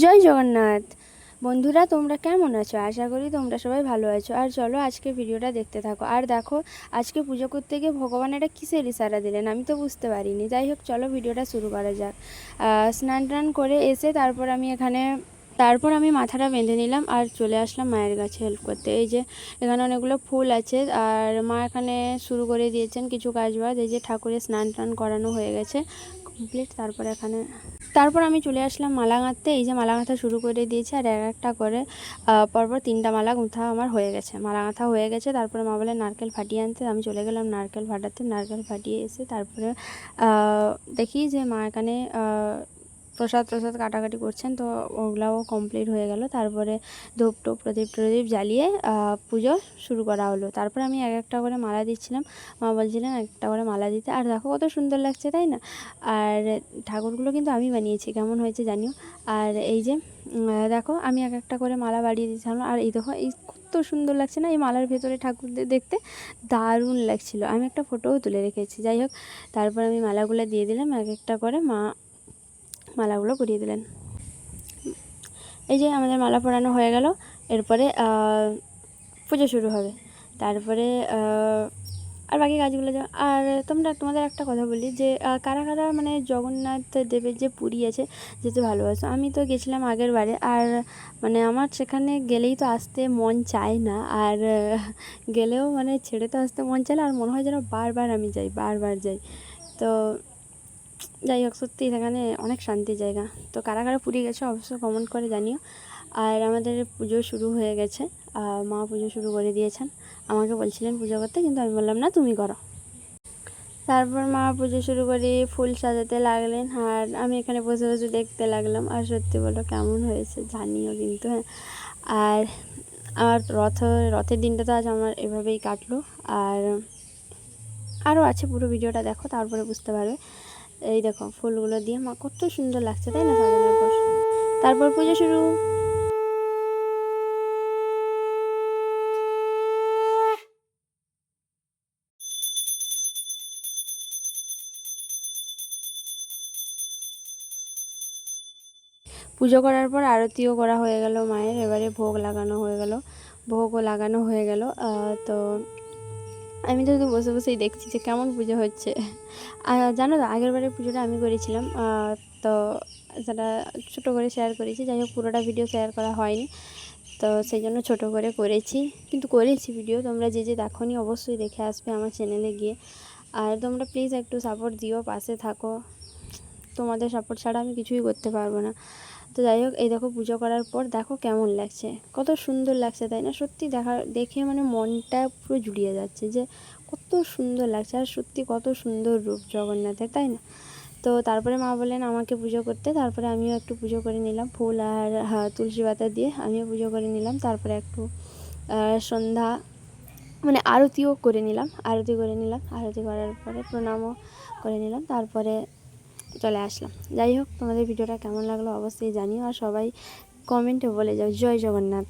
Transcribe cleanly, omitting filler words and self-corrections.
জয় জগন্নাথ। বন্ধুরা, তোমরা কেমন আছো? আশা করি তোমরা সবাই ভালো আছো। আর চলো আজকে ভিডিওটা দেখতে থাকো। আর দেখো, আজকে পুজো করতে গিয়ে ভগবান এটা কিসের ইশারা দিলেন আমি তো বুঝতে পারিনি। যাই হোক, চলো ভিডিওটা শুরু করা যাক। স্নান টান করে এসে তারপর আমি মাথাটা বেঁধে নিলাম আর চলে আসলাম মায়ের কাছে হেল্প করতে। এই যে এখানে অনেকগুলো ফুল আছে আর মা এখানে শুরু করে দিয়েছেন কিছু কাজবাজ। এই যে ঠাকুরের স্নান টান করানো হয়ে গেছে কমপ্লিট। তারপর আমি চলে আসলাম মালা গাঁথতে। এই যে মালা গাঁথা শুরু করে দিয়েছে আর এক একটা করে পরপর 3টা মালা গুঁথা আমার হয়ে গেছে, মালা গাঁথা হয়ে গেছে। তারপরে মা বলে নারকেল ফাটিয়ে আনতে, আমি চলে গেলাম নারকেল ফাটাতে। নারকেল ফাটিয়ে এসে তারপরে দেখি যে মা এখানে প্রসাদ কাটাকাটি করছেন, তো ওগুলাও কমপ্লিট হয়ে গেল। তারপরে ধূপ টোপ প্রদীপ জ্বালিয়ে পুজো শুরু করা হলো। তারপরে আমি এক একটা করে মালা দিচ্ছিলাম, মা বলছিলেন এক একটা করে মালা দিতে। আর দেখো কত সুন্দর লাগছে, তাই না? আর ঠাকুরগুলো কিন্তু আমি বানিয়েছি, কেমন হয়েছে জানিও। আর এই যে দেখো আমি এক একটা করে মালা বাড়িয়ে দিয়েছিলাম। আর এই দেখো এই কত সুন্দর লাগছে না, এই মালার ভেতরে ঠাকুরদের দেখতে দারুণ লাগছিল। আমি একটা ফটোও তুলে রেখেছি। যাই হোক, তারপর আমি মালাগুলো দিয়ে দিলাম এক একটা করে। মা মালাগুলো পরিয়ে দিলেন। এই যে আমাদের মালা পরানো হয়ে গেল। এরপরে পুজো শুরু হবে। তারপরে আর বাকি কাজগুলো আর তোমাদের একটা কথা বলি যে কারা কারা মানে জগন্নাথ দেবের যে পুরী আছে যেতে ভালোবাসো। আমি তো গেছিলাম আগের বারে, আর মানে আমার সেখানে গেলেই তো আসতে মন চায় না, আর গেলেও মানে ছেড়ে তো আসতে মন চায় না, আর মনে হয় যেন বারবার যাই। তো যাই হোক, সত্যি সেখানে অনেক শান্তির জায়গা। তো কারা কারা পুরী গেছে অবশ্যই কমেন্ট করে জানিও। আর আমাদের পুজো শুরু হয়ে গেছে, মা পুজো শুরু করে দিয়েছেন। আমাকে বলছিলেন পুজো করতে, কিন্তু আমি বললাম না, তুমি করো। তারপর মা পুজো শুরু করে ফুল সাজাতে লাগলেন, আর আমি এখানে বসে বসে দেখতে লাগলাম। আর সত্যি বলো কেমন হয়েছে জানিও কিন্তু। হ্যাঁ, আর আমার রথের দিনটা তো আজ আমার এভাবেই কাটলো। আর আরও আছে, পুরো ভিডিওটা দেখো তারপরে বুঝতে পারবে। এই দেখো ফুলগুলো দিয়ে মা কত সুন্দর লাগছে, তাই না সাজানোর পর। তারপর পুজো শুরু। পুজো করার পর আরতিও করা হয়ে গেল মায়ের। এবারে ভোগও লাগানো হয়ে গেল। তো আমি তো শুধু বসে বসেই দেখছি যে কেমন পুজো হচ্ছে। আর জানো তো, আগের বারের পুজোটা আমি করেছিলাম, তো সেটা ছোটো করে শেয়ার করেছি। যাই হোক, পুরোটা ভিডিও শেয়ার করা হয়নি, তো সেই জন্য ছোটো করে করেছি। কিন্তু করেছি ভিডিও, তোমরা যে দেখোনি অবশ্যই দেখে আসবে আমার চ্যানেলে গিয়ে। আর তোমরা প্লিজ একটু সাপোর্ট দিও, পাশে থাকো। তোমাদের সাপোর্ট ছাড়া আমি কিছুই করতে পারবো না। তো যাই হোক, এই দেখো পুজো করার পর দেখো কেমন লাগছে, কত সুন্দর লাগছে, তাই না? সত্যি দেখে মানে মনটা পুরো জুড়িয়ে যাচ্ছে যে কত সুন্দর লাগছে। আর সত্যি কত সুন্দর রূপ জগন্নাথের, তাই না? তো তারপরে মা বললেন আমাকে পুজো করতে। তারপরে আমিও একটু পুজো করে নিলাম, ফুল আর তুলসী পাতা দিয়ে আমিও পুজো করে নিলাম। তারপরে একটু সন্ধ্যা মানে আরতি করে নিলাম। আরতি করার পরে প্রণামও করে নিলাম। তারপরে চলে আসলাম। যাই হোক, তোমাদের ভিডিওটা কেমন লাগলো অবশ্যই জানিও, আর সবাই কমেন্টে বলে যাও জয় জগন্নাথ।